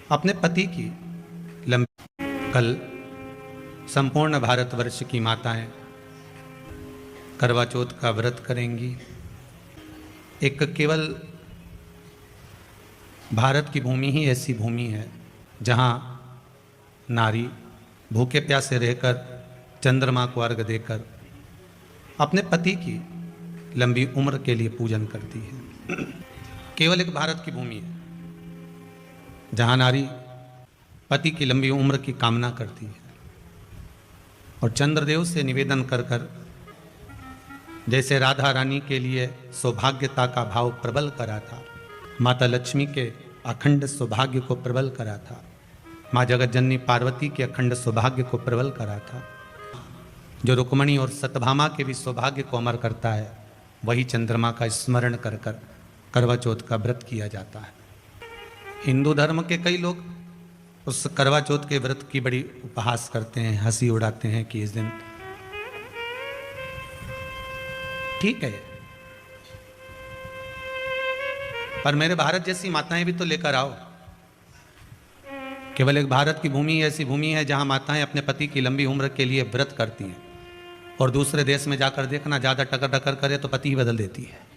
अपने पति की लंबी कल संपूर्ण भारतवर्ष की माताएं करवा चौथ का व्रत करेंगी। एक केवल भारत की भूमि ही ऐसी भूमि है जहां नारी भूखे प्यासे रहकर चंद्रमा को अर्घ देकर अपने पति की लंबी उम्र के लिए पूजन करती है। केवल एक भारत की भूमि है जहां नारी पति की लंबी उम्र की कामना करती है और चंद्रदेव से निवेदन कर कर जैसे राधा रानी के लिए सौभाग्यता का भाव प्रबल करा था, माता लक्ष्मी के अखंड सौभाग्य को प्रबल करा था, माँ जगत जननी पार्वती के अखंड सौभाग्य को प्रबल करा था, जो रुक्मणी और सतभामा के भी सौभाग्य को अमर करता है, वही चंद्रमा का स्मरण कर कर करवा चौथ का व्रत किया जाता है। हिंदू धर्म के कई लोग उस करवा चौथ के व्रत की बड़ी उपहास करते हैं, हंसी उड़ाते हैं कि इस दिन ठीक है, पर मेरे भारत जैसी माताएं भी तो लेकर आओ। केवल एक भारत की भूमि ऐसी भूमि है जहां माताएं अपने पति की लंबी उम्र के लिए व्रत करती हैं और दूसरे देश में जाकर देखना, ज्यादा टकर टकर करे तो पति ही बदल देती है।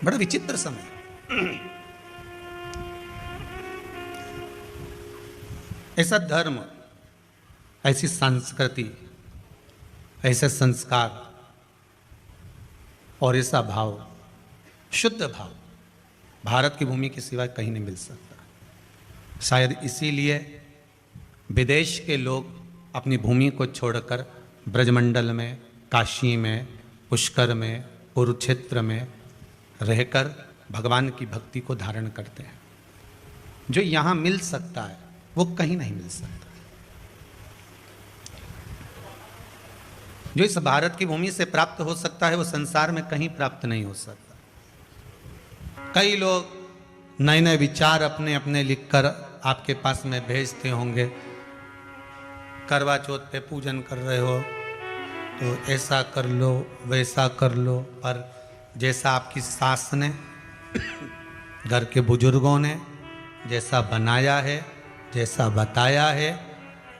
बड़ा विचित्र समय। ऐसा धर्म, ऐसी संस्कृति, ऐसे संस्कार और ऐसा भाव, शुद्ध भाव भारत की भूमि के सिवाय कहीं नहीं मिल सकता। शायद इसीलिए विदेश के लोग अपनी भूमि को छोड़कर ब्रजमंडल में, काशी में, पुष्कर में, कुरुक्षेत्र में रहकर भगवान की भक्ति को धारण करते हैं। जो यहाँ मिल सकता है वो कहीं नहीं मिल सकता। जो इस भारत की भूमि से प्राप्त हो सकता है वो संसार में कहीं प्राप्त नहीं हो सकता। कई लोग नए नए विचार अपने अपने लिखकर आपके पास में भेजते होंगे। करवा चौथ पे पूजन कर रहे हो तो ऐसा कर लो, वैसा कर लो, पर जैसा आपकी सास ने, घर के बुजुर्गों ने जैसा बनाया है, जैसा बताया है,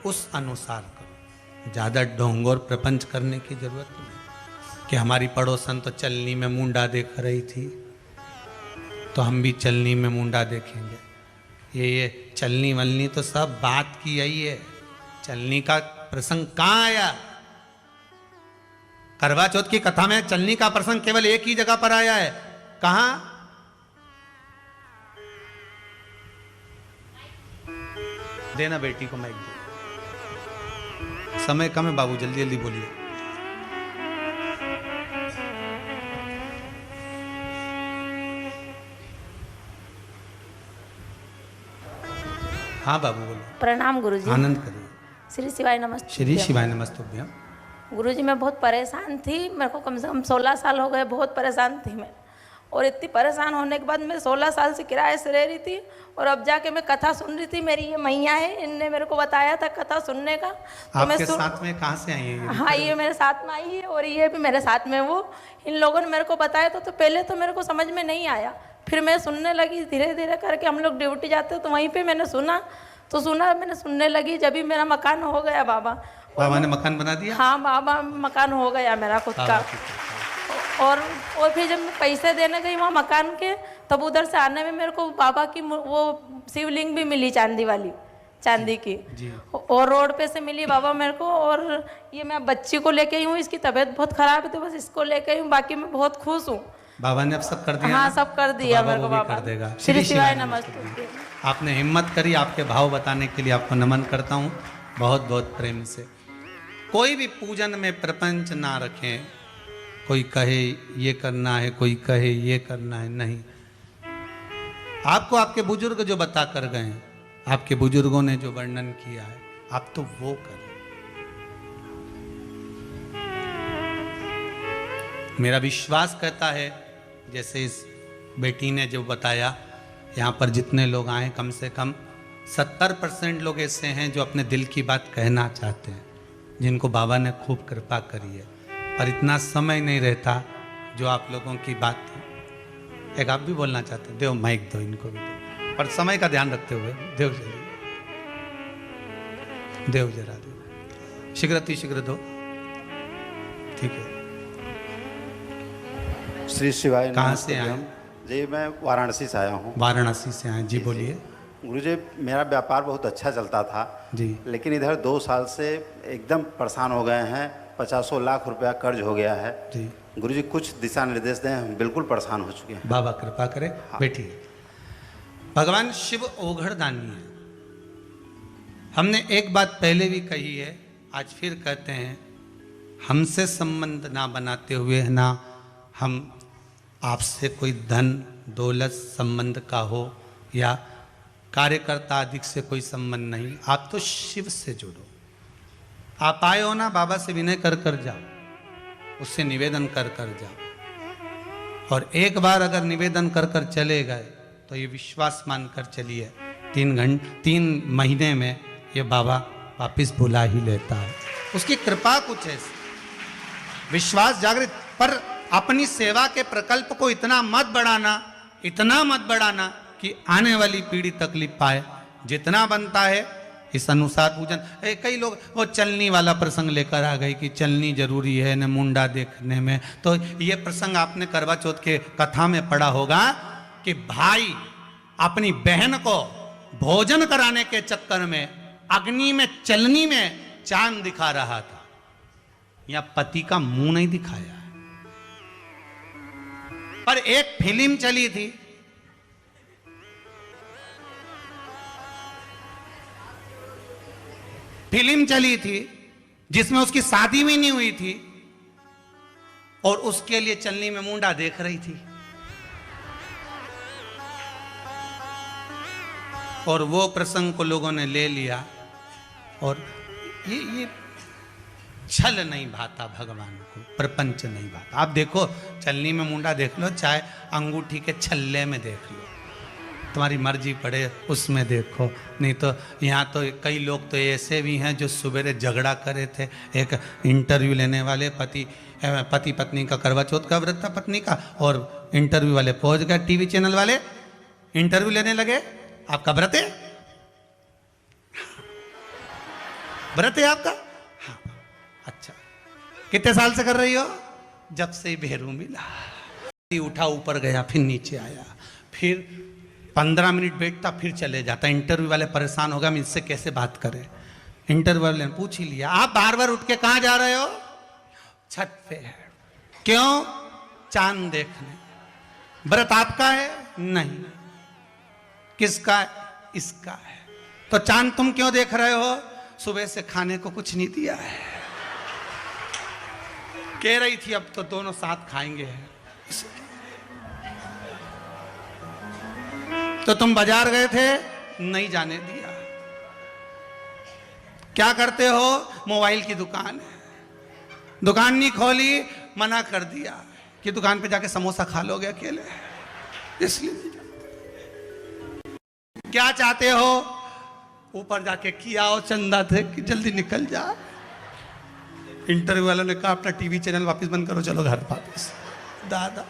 उस अनुसार करो। ज़्यादा ढोंग और प्रपंच करने की जरूरत नहीं कि हमारी पड़ोसन तो चलनी में मुंडा देख रही थी तो हम भी चलनी में मुंडा देखेंगे। ये चलनी वलनी तो सब बात की यही है। चलनी का प्रसंग कहाँ आया? करवा चौथ की कथा में चलनी का प्रसंग केवल एक ही जगह पर आया है। कहां? देना बेटी को माइक दो। समय कम है बाबू, जल्दी जल्दी बोलिए। हाँ बाबू बोलो। प्रणाम गुरुजी। आनंद करिए। श्री शिवाय नमस्ते। श्री शिवाय नमस्तुभ्यम। गुरुजी मैं बहुत परेशान थी, मेरे को कम से कम 16 साल हो गए, बहुत परेशान थी मैं। और इतनी परेशान होने के बाद मैं 16 साल से किराए से रह रही थी और अब जाके मैं कथा सुन रही थी। मेरी ये मैया है, इनने मेरे को बताया था कथा सुनने का। तो आपके साथ में कहाँ से आई है? हाँ, ये मेरे साथ में आई है और ये भी मेरे साथ में। वो इन लोगों ने मेरे को बताया तो पहले तो मेरे को समझ में नहीं आया, फिर मैं सुनने लगी धीरे धीरे करके। हम लोग ड्यूटी जाते तो वहीं पर मैंने सुना, मैंने सुनने लगी। जब भी मेरा मकान हो गया बाबा ने मकान बना दिया। हाँ बाबा, मकान हो गया मेरा खुद का। और फिर जब मैं पैसे देने गई वहाँ मकान के, तब उधर से आने में मेरे को बाबा की वो शिवलिंग भी मिली, चांदी की। और रोड पे से मिली बाबा मेरे को। और ये मैं बच्ची को लेके आई हूँ, इसकी तबीयत बहुत खराब है तो बस इसको लेके आई हूँ। बाकी मैं बहुत खुश हूँ। बाबा ने अब सब कर दिया। हाँ, सब कर दिया मेरे को बाबा। कर देगा। श्री शिवाय नमस्ते। आपने हिम्मत करी, आपके भाव बताने के लिए आपको नमन करता हूँ बहुत बहुत प्रेम से। कोई भी पूजन में प्रपंच ना रखें। कोई कहे ये करना है, कोई कहे ये करना है, नहीं। आपको आपके बुजुर्ग जो बता कर गए, आपके बुजुर्गों ने जो वर्णन किया है, आप तो वो करें। मेरा विश्वास कहता है, जैसे इस बेटी ने जो बताया, यहाँ पर जितने लोग आए कम से कम 70% लोग ऐसे हैं जो अपने दिल की बात कहना चाहते हैं, जिनको बाबा ने खूब कृपा करी है। पर इतना समय नहीं रहता जो आप लोगों की बात थी। एक आप भी बोलना चाहते हैं? देव माइक दो, इनको भी दो, पर समय का ध्यान रखते हुए। देव जल्दी, देव जरा दो, शीघ्र दो, ठीक है। श्री शिवाय। कहाँ से आए? जी मैं वाराणसी से आया हूँ। वाराणसी से आए जी, बोलिए। गुरुजी मेरा व्यापार बहुत अच्छा चलता था जी। लेकिन इधर 2 साल से एकदम परेशान हो गए हैं। 50 लाख रुपया कर्ज हो गया है जी। गुरुजी कुछ दिशा निर्देश दें, हम बिल्कुल परेशान हो चुके हैं। बाबा कृपा करे। हाँ। बैठिए। भगवान शिव ओघड़दानी है। हमने एक बात पहले भी कही है, आज फिर कहते हैं, हमसे संबंध ना बनाते हुए ना हम आपसे कोई धन दौलत संबंध का हो या कार्यकर्ता आदि से कोई संबंध नहीं, आप तो शिव से जुड़ो। आप आए हो ना, बाबा से विनय कर कर जाओ, उससे निवेदन कर कर जाओ। और एक बार अगर निवेदन कर कर चले गए तो ये विश्वास मान कर चलिए 3 महीने में ये बाबा वापिस बुला ही लेता है। उसकी कृपा कुछ ऐसी, विश्वास जागृत। पर अपनी सेवा के प्रकल्प को इतना मत बढ़ाना कि आने वाली पीढ़ी तकलीफ पाए। जितना बनता है इस अनुसार पूजन। कई लोग वो चलनी वाला प्रसंग लेकर आ गए कि चलनी जरूरी है न मुंडा देखने में। तो ये प्रसंग आपने करवा चौथ के कथा में पढ़ा होगा कि भाई अपनी बहन को भोजन कराने के चक्कर में अग्नि में चलनी में चांद दिखा रहा था, या पति का मुंह नहीं दिखाया है। पर एक फिल्म चली थी, जिसमें उसकी शादी भी नहीं हुई थी और उसके लिए चलनी में मुंडा देख रही थी। और वो प्रसंग को लोगों ने ले लिया और ये छल नहीं भाता भगवान को, प्रपंच नहीं भाता। आप देखो, चलनी में मुंडा देख लो, चाहे अंगूठी के छल्ले में देख लो, तुम्हारी मर्जी पड़े उसमें देखो। नहीं तो यहाँ तो कई लोग तो ऐसे भी हैं जो सवेरे झगड़ा करे थे। एक इंटरव्यू लेने वाले पति पत्नी का करवा चौथ का व्रत था पत्नी का, और इंटरव्यू वाले पहुंच गए, टीवी चैनल वाले इंटरव्यू लेने लगे, आपका व्रत है? व्रत है आपका? हाँ। अच्छा, कितने साल से कर रही हो? जब से भेरू मिला। उठा, ऊपर गया, फिर नीचे आया, फिर 15 मिनट बैठता, फिर चले जाता। इंटरव्यू वाले परेशान हो गए, हम इससे कैसे बात करें। इंटरव्यू वाले ने पूछ ही लिया, आप बार बार उठ के कहाँ जा रहे हो? छत पे है। क्यों? चांद देखने। व्रत आपका है? नहीं। किसका है? इसका है। तो चांद तुम क्यों देख रहे हो? सुबह से खाने को कुछ नहीं दिया है। कह रही थी अब तो दोनों साथ खाएंगे। तो तुम बाजार गए थे? नहीं जाने दिया। क्या करते हो? मोबाइल की दुकान है, दुकान नहीं खोली, मना कर दिया कि दुकान पे जाके समोसा खा लोगे अकेले, इसलिए नहीं जाते। क्या चाहते हो? ऊपर जाके किया हो चंदा थे कि जल्दी निकल जा। इंटरव्यू वालों ने कहा अपना टीवी चैनल वापस बंद करो, चलो घर वापस। दादा,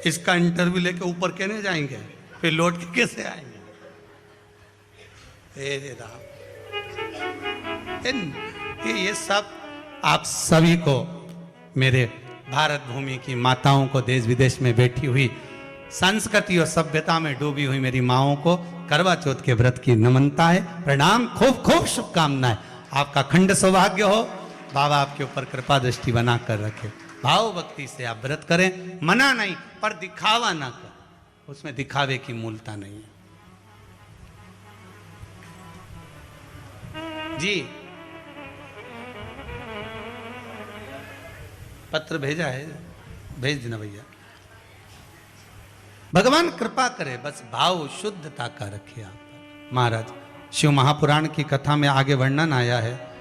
इसका इंटरव्यू लेके ऊपर कहने जाएंगे, फिर लौट के कैसे आएंगे? राम, ये सब आप सभी को, मेरे भारत भूमि की माताओं को, देश विदेश में बैठी हुई संस्कृति और सभ्यता में डूबी हुई मेरी माओं को करवा चौथ के व्रत की नमनता है, प्रणाम, खूब खूब शुभकामनाएं। आपका खंड सौभाग्य हो, बाबा आपके ऊपर कृपा दृष्टि बना कर रखे। भाव भक्ति से आप व्रत करें, मना नहीं, पर दिखावा ना कर, उसमें दिखावे की मूलता नहीं है। जी, पत्र भेजा है, भेज देना भैया। भगवान कृपा करे, बस भाव शुद्धता का रखे आप पर। महाराज, शिव महापुराण की कथा में आगे वर्णन आया है,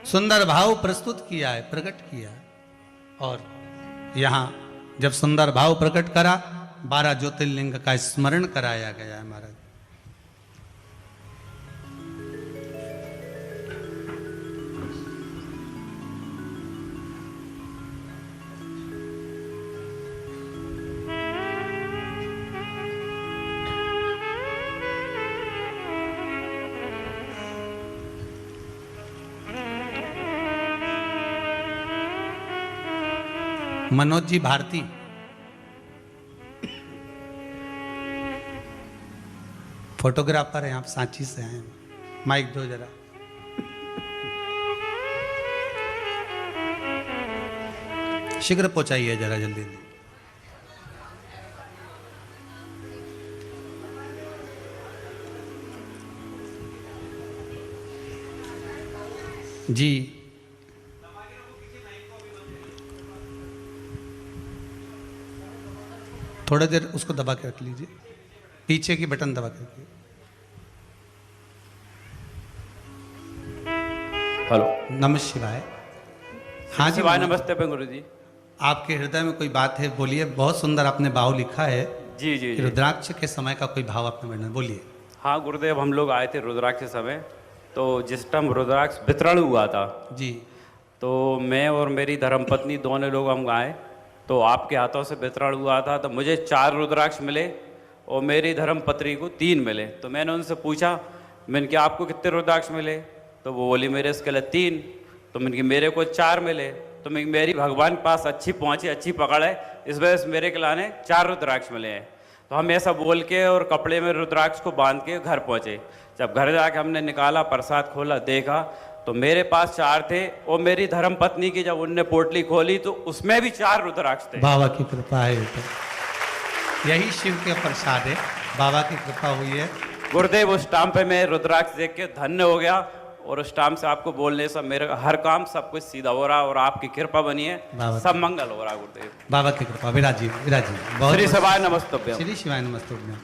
सुंदर भाव प्रस्तुत किया है, प्रकट किया है। और यहां जब सुंदर भाव प्रकट करा, 12 ज्योतिर्लिंग का स्मरण कराया गया है। महाराज, मनोज जी भारती, फोटोग्राफर हैं आप, सांची से आए हैं। माइक दो जरा। शीघ्र पहुंचाइए जरा जल्दी जल्दी। जी थोड़ा देर उसको दबा के रख लीजिए, पीछे की बटन दबा के रखिए। हेलो, नमः शिवाय। हाँ जी, शिवाय नमस्ते पे गुरु जी। आपके हृदय में कोई बात है, बोलिए। बहुत सुंदर आपने भाव लिखा है जी जी कि जी। रुद्राक्ष के समय का कोई भाव आपने वर्णन, बोलिए। हाँ गुरुदेव, हम लोग आए थे रुद्राक्ष के समय, तो जिस टाइम रुद्राक्ष वितरण हुआ था जी तो मैं और मेरी धर्मपत्नी दोनों लोग हम आए, तो आपके हाथों से वितरण हुआ था, तो मुझे 4 रुद्राक्ष मिले और मेरी धर्मपत्नी को 3 मिले। तो मैंने उनसे पूछा, मैंने कि आपको कितने रुद्राक्ष मिले? तो वो बोली मेरे इसके लिए 3। तो मैंने कि मेरे को 4 मिले। तो मैं मेरी भगवान के पास अच्छी पहुँची, अच्छी पकड़ है, इस वजह से मेरे खिलाने 4 रुद्राक्ष मिले हैं। तो हम ऐसा बोल के और कपड़े में रुद्राक्ष को बांध के घर पहुँचे। जब घर जाके हमने निकाला, प्रसाद खोला, देखा तो मेरे पास 4 थे और मेरी धर्मपत्नी की जब उनने पोटली खोली तो उसमें भी 4 रुद्राक्ष थे। बाबा की कृपा है, तो यही शिव के प्रसाद है, बाबा की कृपा हुई है। गुरुदेव, उस टाइम पे मैं रुद्राक्ष देख के धन्य हो गया और उस टाइम से आपको बोलने से मेरे हर काम सब कुछ सीधा हो रहा और आपकी कृपा बनी है, बाबा सब मंगल हो रहा गुरुदेव। बाबा की कृपा। विराजी विराजी। श्री शिवाय नमस्तुभ्यं। श्री शिवाय नमस्तुभ्यं।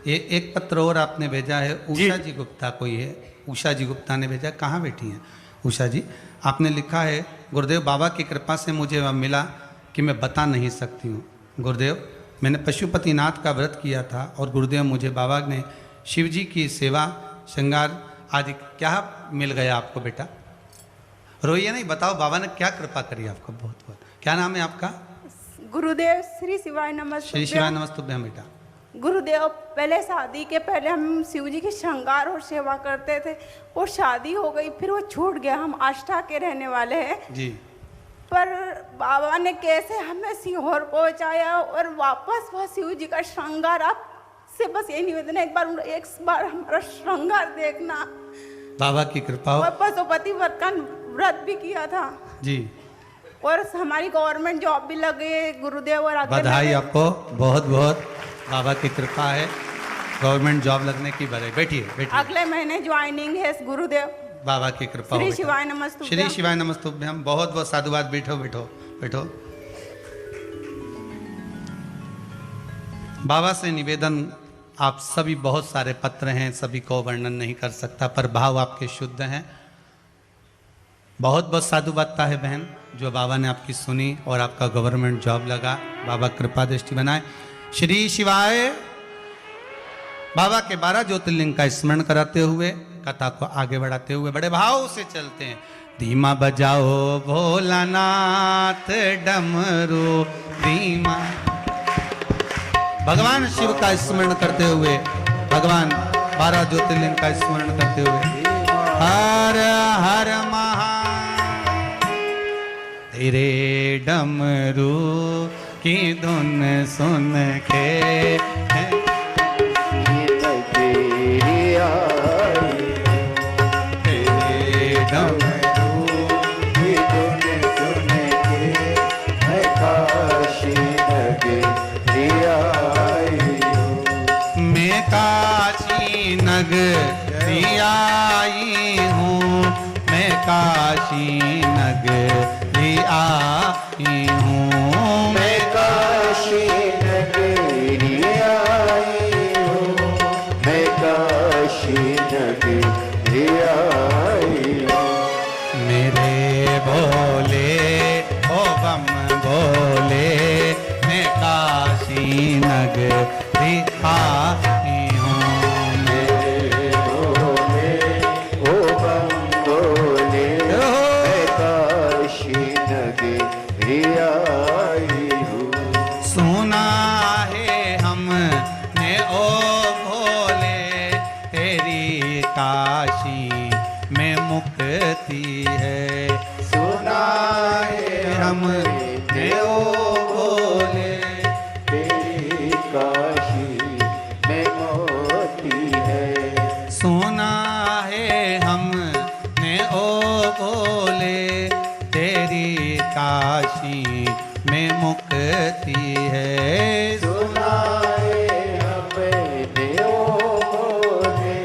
ये एक पत्र और आपने भेजा है, उषा जी गुप्ता कोई है, उषा जी गुप्ता ने भेजा। कहाँ बैठी हैं उषा जी? आपने लिखा है, गुरुदेव बाबा की कृपा से मुझे वह मिला कि मैं बता नहीं सकती हूँ। गुरुदेव, मैंने पशुपतिनाथ का व्रत किया था और गुरुदेव मुझे बाबा ने शिव जी की सेवा, श्रृंगार आदि क्या मिल गया आपको बेटा? रोइए नहीं, बताओ बाबा ने क्या कृपा करी आपको। बहुत बहुत। क्या नाम है आपका? गुरुदेव श्री शिवाय नमस्ते। श्री शिवाय नमस्तुभ्यं बेटा। गुरुदेव, पहले शादी के पहले हम शिव जी की श्रृंगार और सेवा करते थे, वो शादी हो गई, फिर वो छूट गया। हम आष्टा के रहने वाले हैं जी। पर बाबा ने कैसे हमें सीहोर पहुंचाया और वापस वह शिव जी का श्रृंगार। आप से बस यही निवेदन है, एक बार हमारा श्रृंगार देखना। बाबा की कृपा हो। और पशुपति व्रत का व्रत भी किया था जी। और हमारी गवर्नमेंट जॉब भी लगे गुरुदेव। और अगले बधाई महीने- आपको, बहुत बहुत। बाबा की कृपा है, गवर्नमेंट जॉब लगने की बधाई। बैठिए बैठिए। अगले महीने ज्वाइनिंग है गुरुदेव। बाबा की कृपा हो श्री बेटा। शिवाय नमस्तुभ्यं। श्री शिवाय नमस्तुभ्यं। बहुत बहुत साधुवाद। बैठो बैठो बैठो। बाबा से निवेदन, आप सभी, बहुत सारे पत्र हैं, सभी को वर्णन नहीं कर सकता, पर भाव आपके शुद्ध हैं। बहुत बहुत साधुवादता है बहन, जो बाबा ने आपकी सुनी और आपका गवर्नमेंट जॉब लगा। बाबा कृपा दृष्टि बनाए। श्री शिवाय। बाबा के 12 ज्योतिर्लिंग का स्मरण कराते हुए कथा को आगे बढ़ाते हुए बड़े भाव से चलते हैं। धीमा बजाओ भोलानाथ डमरू धीमा। भगवान शिव का स्मरण करते हुए, भगवान 12 ज्योतिर्लिंग का स्मरण करते हुए, हर हर महा। तेरे डमरू की धुन सुन के नगरी आई हूँ, मैं काशी नगरी आई हूँ, मैं काशी नगरी आई तेरी काशी में मुक्ति है। सुनाए हमने ओ बोले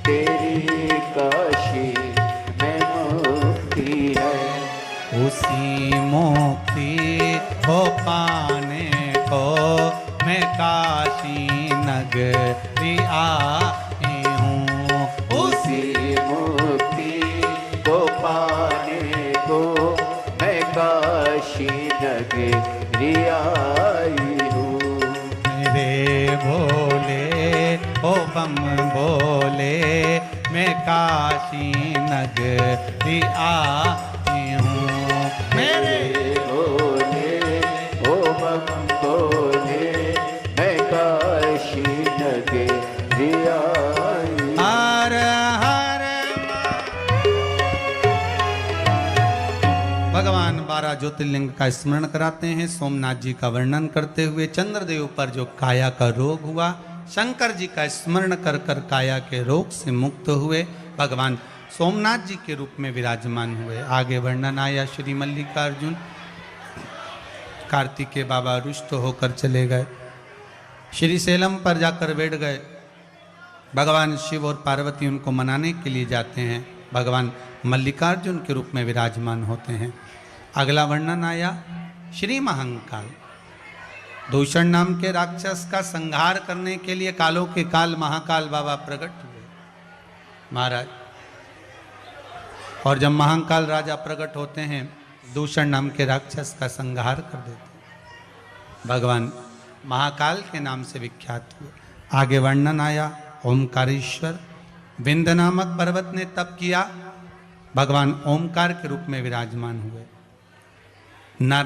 तेरी काशी में मुक्ति है। उसी मुक्ति को पाने को मैं काशी नगरी आई हूँ। उसी मुक्ति को पाने को मैं काशी नगरी आई हूँ। मेरे भोले ओ बम भोले मैं काशी नगरी आई हूँ। मेरे बोले ओ बम बोले मैं काशी नगरी आई। हर हर भगवान 12 ज्योतिर्लिंग का स्मरण कराते हैं। सोमनाथ जी का वर्णन करते हुए चंद्रदेव पर जो काया का रोग हुआ, शंकर जी का स्मरण कर कर काया के रोग से मुक्त हुए भगवान सोमनाथ जी के रूप में विराजमान हुए। आगे वर्णन आया श्री मल्लिकार्जुन कार्तिकेय बाबा रुष्ट होकर चले गए, श्री सेलम पर जाकर बैठ गए। भगवान शिव और पार्वती उनको मनाने के लिए जाते हैं, भगवान मल्लिकार्जुन के रूप में विराजमान होते हैं। अगला वर्णन आया श्री महाकाल, दूषण नाम के राक्षस का संहार करने के लिए कालों के काल महाकाल बाबा प्रकट हुए महाराज। और जब महाकाल राजा प्रकट होते हैं, दूषण नाम के राक्षस का संहार कर देते हैं। भगवान महाकाल के नाम से विख्यात हुए। आगे वर्णन आया ओमकारेश्वर, विंध नामक पर्वत ने तप किया, भगवान ओमकार के रूप में विराजमान हुए। नर